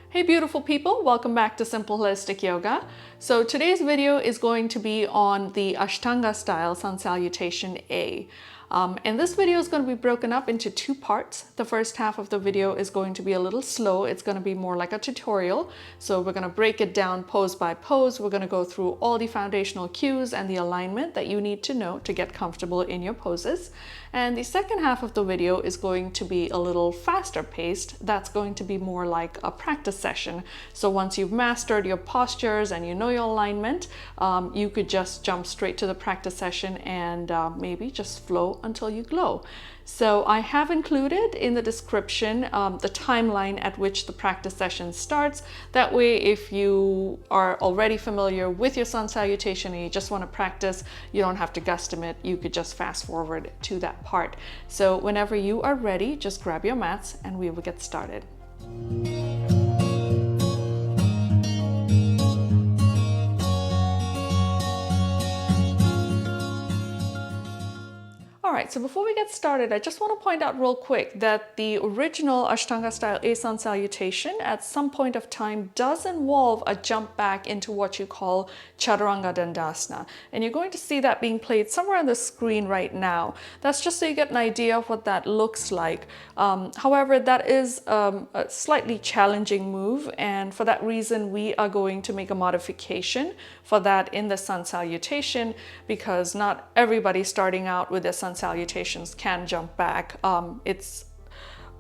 Hey beautiful people, welcome back to Simple Holistic Yoga. So today's video is going to be on the Ashtanga style Sun Salutation A. And this video is going to be broken up into two parts. The first half of the video is going to be a little slow. It's going to be more like a tutorial. So we're going to break it down pose by pose. We're going to go through all the foundational cues and the alignment that you need to know to get comfortable in your poses. And the second half of the video is going to be a little faster paced. That's going to be more like a practice session. So once you've mastered your postures and you know your alignment, you could just jump straight to the practice session and maybe just flow until you glow. So I have included in the description the timeline at which the practice session starts. That way, if you are already familiar with your Sun Salutation and you just want to practice, you don't have to guesstimate. You could just fast forward to that part. So whenever you are ready, just grab your mats and we will get started. Alright, so before we get started, I just want to point out real quick that the original Ashtanga style A Sun Salutation at some point of time does involve a jump back into what you call Chaturanga Dandasana. And you're going to see that being played somewhere on the screen right now. That's just so you get an idea of what that looks like. However, that is a slightly challenging move, and for that reason we are going to make a modification for that in the Sun Salutation, because not everybody starting out with their Sun Salutations can jump back. It's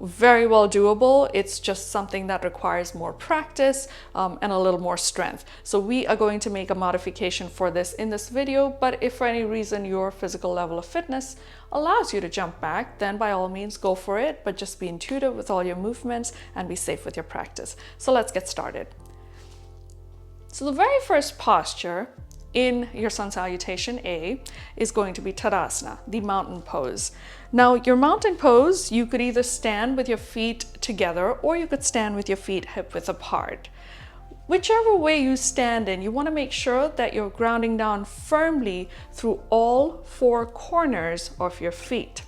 very well doable. It's just something that requires more practice and a little more strength. So we are going to make a modification for this in this video, but if for any reason your physical level of fitness allows you to jump back, then by all means go for it, but just be intuitive with all your movements and be safe with your practice. So let's get started. So the very first posture in your Sun Salutation A is going to be Tadasana, the mountain pose. Now your mountain pose, you could either stand with your feet together or you could stand with your feet hip width apart. Whichever way you stand in, you want to make sure that you're grounding down firmly through all four corners of your feet.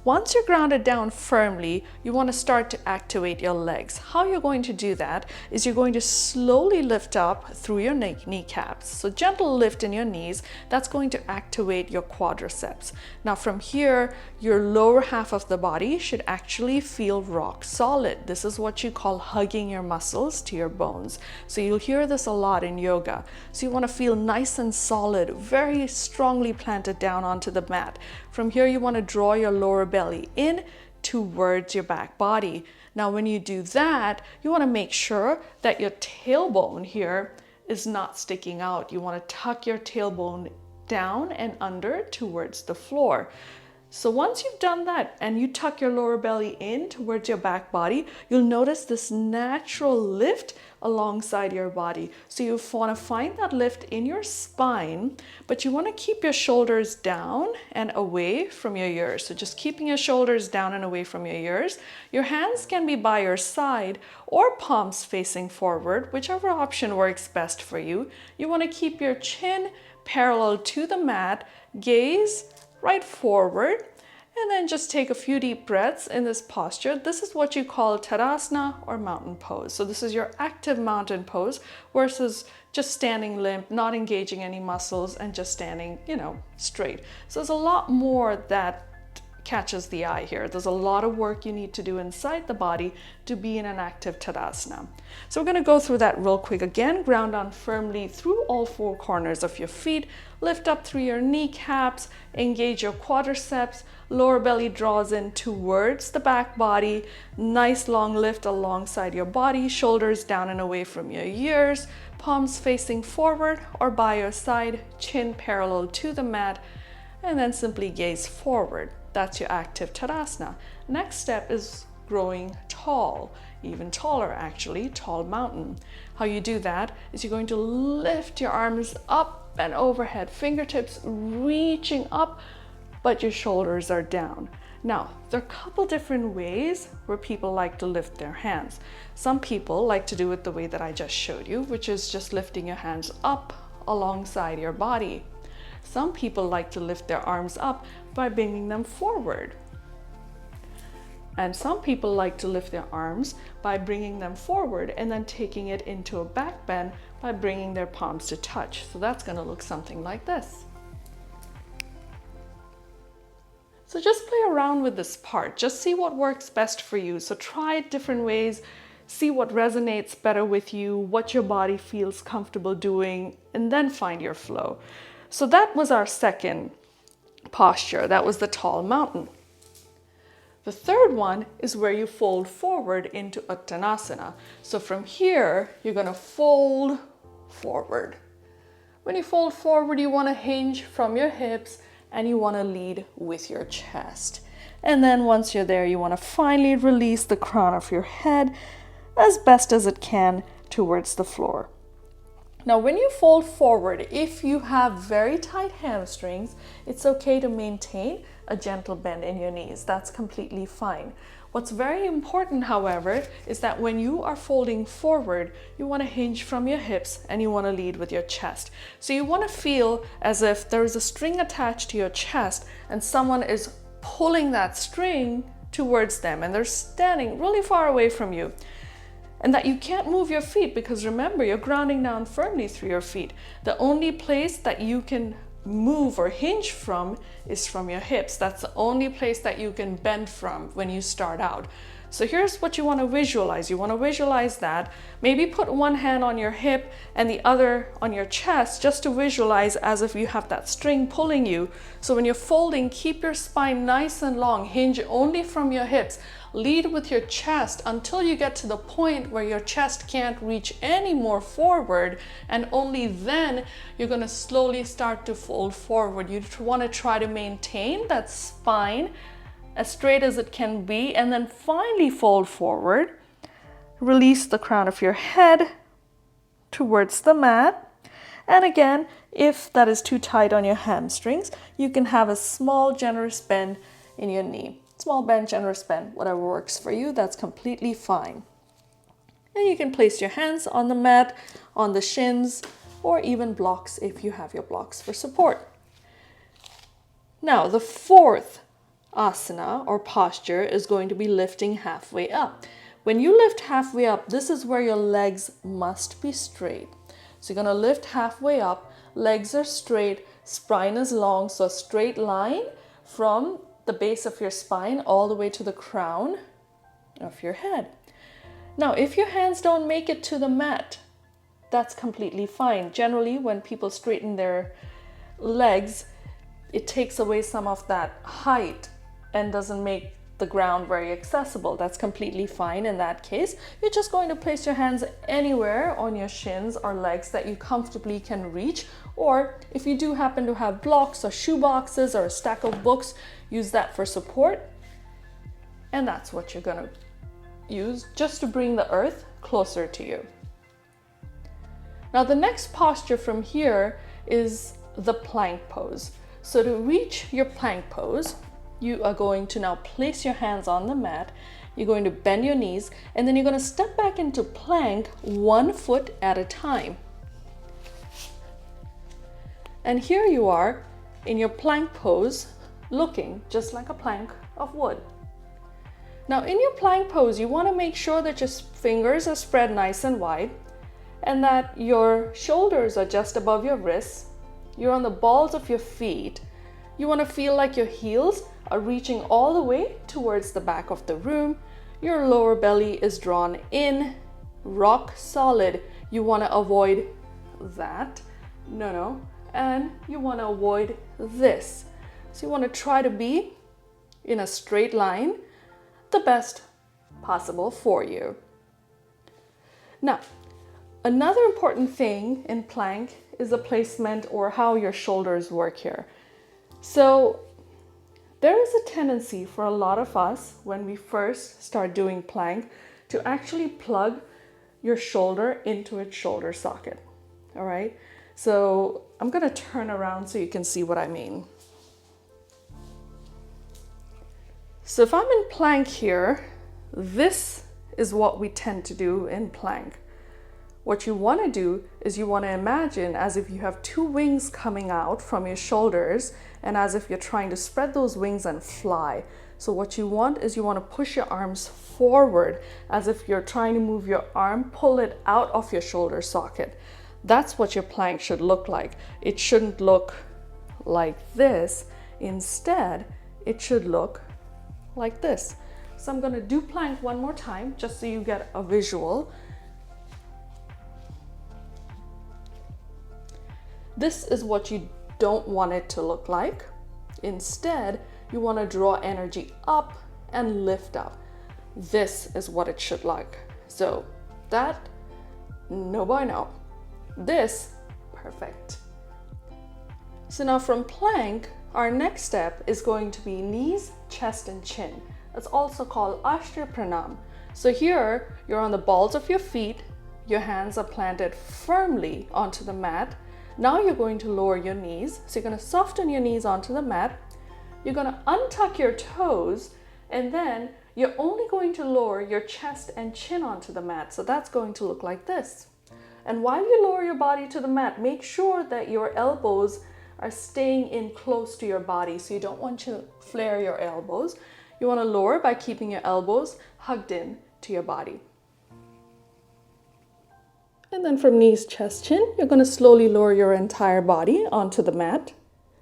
Once you're grounded down firmly, you want to start to activate your legs. How you're going to do that is you're going to slowly lift up through your kneecaps. So gentle lift in your knees, that's going to activate your quadriceps. Now from here, your lower half of the body should actually feel rock solid. This is what you call hugging your muscles to your bones. So you'll hear this a lot in yoga. So you want to feel nice and solid, very strongly planted down onto the mat. From here, you want to draw your lower belly in towards your back body. Now, when you do that, you want to make sure that your tailbone here is not sticking out. You want to tuck your tailbone down and under towards the floor. So once you've done that and you tuck your lower belly in towards your back body, you'll notice this natural lift alongside your body. So you want to find that lift in your spine, but you want to keep your shoulders down and away from your ears. So just keeping your shoulders down and away from your ears. Your hands can be by your side or palms facing forward, whichever option works best for you. You want to keep your chin parallel to the mat, gaze right forward, and then just take a few deep breaths in this posture. This is what you call Tadasana or mountain pose. So this is your active mountain pose versus just standing limp, not engaging any muscles and just standing, straight. So there's a lot more that catches the eye here. There's a lot of work you need to do inside the body to be in an active Tadasana. So we're going to go through that real quick again. Ground down firmly through all four corners of your feet. Lift up through your kneecaps. Engage your quadriceps. Lower belly draws in towards the back body. Nice long lift alongside your body. Shoulders down and away from your ears. Palms facing forward or by your side. Chin parallel to the mat. And then simply gaze forward. That's your active Tadasana. Next step is growing tall, even taller actually, tall mountain. How you do that is you're going to lift your arms up and overhead, fingertips reaching up, but your shoulders are down. Now, there are a couple different ways where people like to lift their hands. Some people like to do it the way that I just showed you, which is just lifting your hands up alongside your body. Some people like to lift their arms up by bringing them forward. And some people like to lift their arms by bringing them forward and then taking it into a back bend by bringing their palms to touch. So that's going to look something like this. So just play around with this part. Just see what works best for you. So try it different ways. See what resonates better with you, what your body feels comfortable doing, and then find your flow. So that was our second posture. That was the tall mountain. The third one is where you fold forward into Uttanasana. So from here, you're going to fold forward. When you fold forward, you want to hinge from your hips and you want to lead with your chest. And then once you're there, you want to finally release the crown of your head as best as it can towards the floor. Now, when you fold forward, if you have very tight hamstrings, it's okay to maintain a gentle bend in your knees. That's completely fine. What's very important, however, is that when you are folding forward, you want to hinge from your hips and you want to lead with your chest. So you want to feel as if there is a string attached to your chest and someone is pulling that string towards them and they're standing really far away from you. And that you can't move your feet because remember, you're grounding down firmly through your feet. The only place that you can move or hinge from is from your hips. That's the only place that you can bend from when you start out. So here's what you want to visualize. You want to visualize that. Maybe put one hand on your hip and the other on your chest just to visualize as if you have that string pulling you. So when you're folding, keep your spine nice and long. Hinge only from your hips. Lead with your chest until you get to the point where your chest can't reach any more forward, and only then you're going to slowly start to fold forward. You want to try to maintain that spine as straight as it can be, and then finally fold forward. Release the crown of your head towards the mat. And again, if that is too tight on your hamstrings, you can have a small generous bend in your knee. Small bend, generous bend, whatever works for you, that's completely fine. And you can place your hands on the mat, on the shins, or even blocks if you have your blocks for support. Now, the fourth asana or posture is going to be lifting halfway up. When you lift halfway up, this is where your legs must be straight. So you're going to lift halfway up, legs are straight, spine is long, so a straight line from the base of your spine all the way to the crown of your head. Now, if your hands don't make it to the mat, that's completely fine. Generally, when people straighten their legs, it takes away some of that height and doesn't make the ground very accessible. That's completely fine. In that case, you're just going to place your hands anywhere on your shins or legs that you comfortably can reach. Or if you do happen to have blocks or shoe boxes or a stack of books, use that for support. And that's what you're going to use just to bring the earth closer to you. Now, the next posture from here is the plank pose. So to reach your plank pose, you are going to now place your hands on the mat. You're going to bend your knees, and then you're going to step back into plank 1 foot at a time. And here you are in your plank pose, looking just like a plank of wood. Now, in your plank pose, you want to make sure that your fingers are spread nice and wide and that your shoulders are just above your wrists. You're on the balls of your feet. You want to feel like your heels are reaching all the way towards the back of the room. Your lower belly is drawn in, rock solid. You want to avoid that. And you want to avoid this. So you want to try to be in a straight line, the best possible for you. Now, another important thing in plank is the placement or how your shoulders work here. So there is a tendency for a lot of us when we first start doing plank to actually plug your shoulder into its shoulder socket. All right. So I'm going to turn around so you can see what I mean. So if I'm in plank here, this is what we tend to do in plank. What you want to do is you want to imagine as if you have two wings coming out from your shoulders and as if you're trying to spread those wings and fly. So what you want is you want to push your arms forward as if you're trying to move your arm, pull it out of your shoulder socket. That's what your plank should look like. It shouldn't look like this. Instead, it should look like this. So I'm going to do plank one more time just so you get a visual. This is what you don't want it to look like. Instead, you want to draw energy up and lift up. This is what it should look. So that, no bueno. This, perfect. So now from plank, our next step is going to be knees, chest, and chin. That's also called Ashtra Pranam. So here, you're on the balls of your feet. Your hands are planted firmly onto the mat. Now you're going to lower your knees. So you're going to soften your knees onto the mat. You're going to untuck your toes, and then you're only going to lower your chest and chin onto the mat. So that's going to look like this. And while you lower your body to the mat, make sure that your elbows are staying in close to your body. So you don't want to flare your elbows. You want to lower by keeping your elbows hugged in to your body. And then from knees, chest, chin, you're going to slowly lower your entire body onto the mat.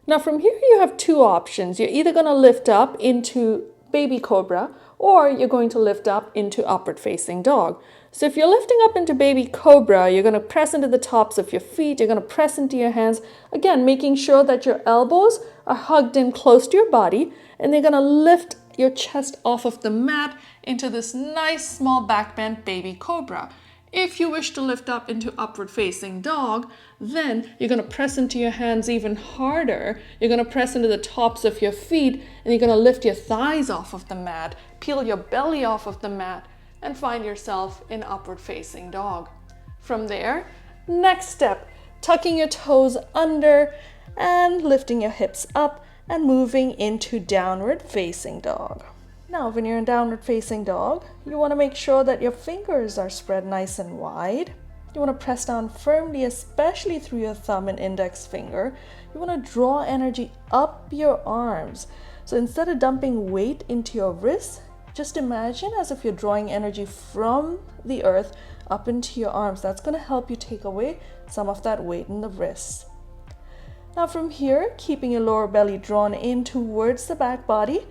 Now from here, you have two options. You're either going to lift up into baby cobra, or you're going to lift up into upward facing dog. So if you're lifting up into baby cobra, you're going to press into the tops of your feet. You're going to press into your hands. Again, making sure that your elbows are hugged in close to your body, and they're going to lift your chest off of the mat into this nice small back bend baby cobra. If you wish to lift up into upward facing dog, then you're going to press into your hands even harder. You're going to press into the tops of your feet, and you're going to lift your thighs off of the mat, peel your belly off of the mat, and find yourself in upward facing dog. From there, next step, tucking your toes under and lifting your hips up and moving into downward facing dog. Now, when you're in downward facing dog, you want to make sure that your fingers are spread nice and wide. You want to press down firmly, especially through your thumb and index finger. You want to draw energy up your arms. So instead of dumping weight into your wrists, just imagine as if you're drawing energy from the earth up into your arms. That's going to help you take away some of that weight in the wrists. Now from here, keeping your lower belly drawn in towards the back body,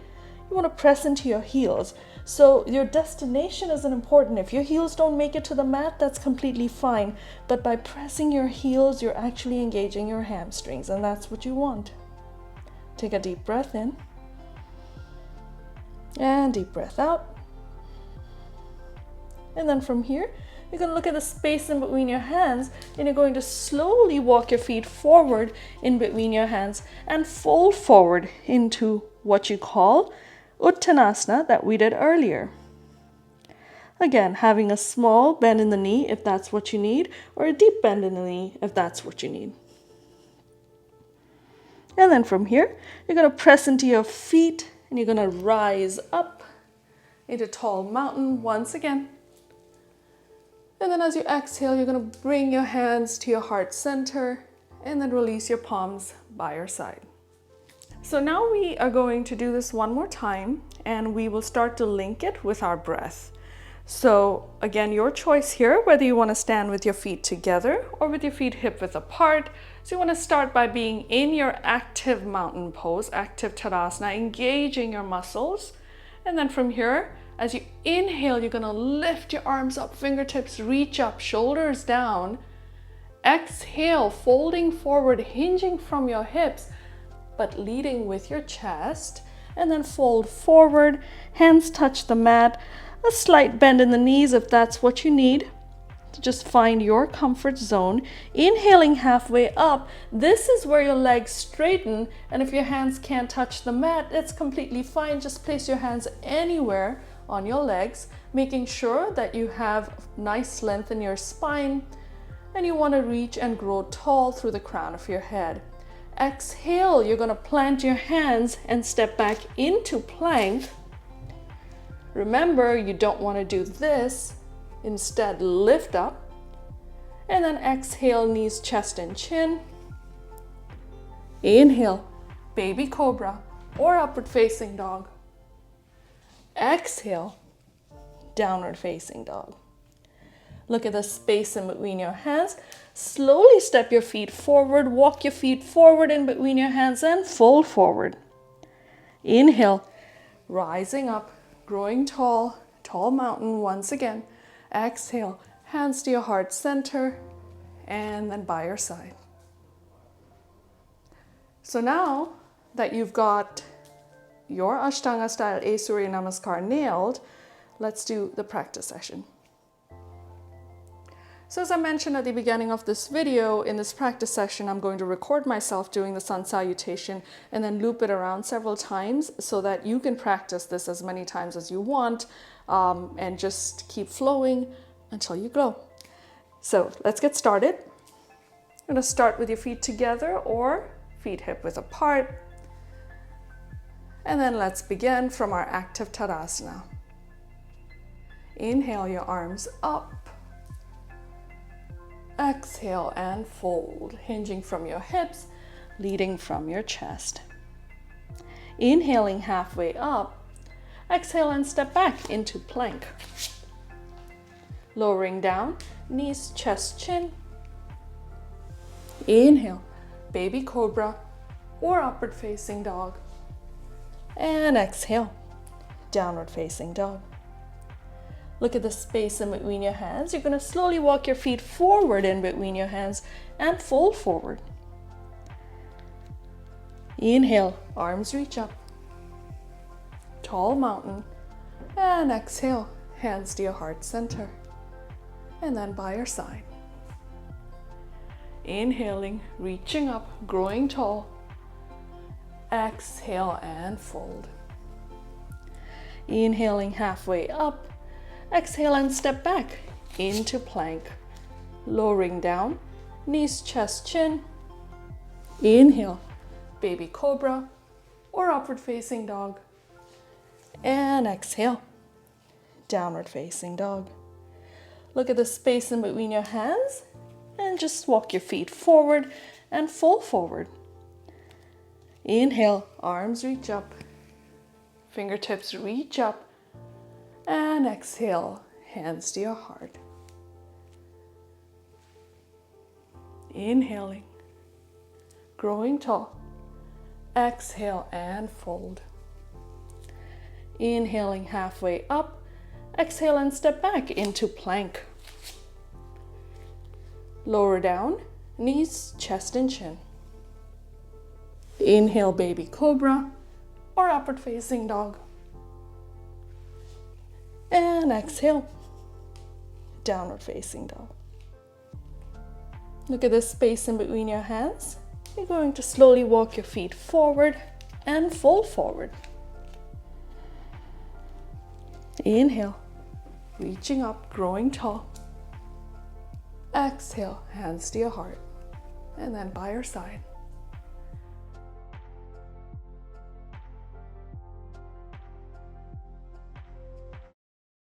you want to press into your heels. So your destination isn't important. If your heels don't make it to the mat, that's completely fine. But by pressing your heels, you're actually engaging your hamstrings, and that's what you want. Take a deep breath in. And deep breath out. And then from here, you're going to look at the space in between your hands, and you're going to slowly walk your feet forward in between your hands and fold forward into what you call Uttanasana that we did earlier. Again, having a small bend in the knee if that's what you need, or a deep bend in the knee if that's what you need. And then from here, you're going to press into your feet, and you're going to rise up into tall mountain once again. And then as you exhale, you're going to bring your hands to your heart center and then release your palms by your side. So now we are going to do this one more time, and we will start to link it with our breath. So again, your choice here, whether you want to stand with your feet together or with your feet hip width apart. So you want to start by being in your active mountain pose, active Tadasana, engaging your muscles. And then from here, as you inhale, you're going to lift your arms up, fingertips reach up, shoulders down. Exhale, folding forward, hinging from your hips, but leading with your chest. And then fold forward, hands touch the mat, a slight bend in the knees if that's what you need. Just find your comfort zone. Inhaling halfway up, this is where your legs straighten, and if your hands can't touch the mat, it's completely fine. Just place your hands anywhere on your legs, making sure that you have nice length in your spine, and you want to reach and grow tall through the crown of your head. Exhale, you're going to plant your hands and step back into plank. Remember, you don't want to do this. Instead, lift up. And then exhale, knees, chest, and chin. Inhale, baby cobra or upward facing dog. Exhale, downward facing dog. Look at the space in between your hands. Slowly step your feet forward, walk your feet forward in between your hands and fold forward. Inhale, rising up, growing tall, tall mountain once again. Exhale, hands to your heart center and then by your side. So now that you've got your Ashtanga style Surya Namaskar nailed, let's do the practice session. So as I mentioned at the beginning of this video, in this practice session, I'm going to record myself doing the Sun Salutation and then loop it around several times so that you can practice this as many times as you want and just keep flowing until you glow. So let's get started. I'm going to start with your feet together or feet hip width apart. And then let's begin from our active Tadasana. Inhale your arms up. Exhale and fold, hinging from your hips, leading from your chest. Inhaling halfway up. Exhale and step back into plank. Lowering down, knees, chest, chin. Inhale, baby cobra or upward facing dog. And exhale, downward facing dog. Look at the space in between your hands. You're going to slowly walk your feet forward in between your hands and fold forward. Inhale, arms reach up. Tall mountain. And exhale, hands to your heart center. And then by your side. Inhaling, reaching up, growing tall. Exhale and fold. Inhaling halfway up. Exhale and step back into plank. Lowering down, knees, chest, chin. Inhale, baby cobra or upward facing dog. And exhale, downward facing dog. Look at the space in between your hands and just walk your feet forward and fold forward. Inhale, arms reach up, fingertips reach up. And exhale, hands to your heart. Inhaling, growing tall. Exhale and fold. Inhaling halfway up. Exhale and step back into plank. Lower down, knees, chest, and chin. Inhale, baby cobra or upward facing dog. And exhale, downward facing dog. Look at the space in between your hands. You're going to slowly walk your feet forward and fold forward. Inhale, reaching up, growing tall. Exhale, hands to your heart, and then by your side.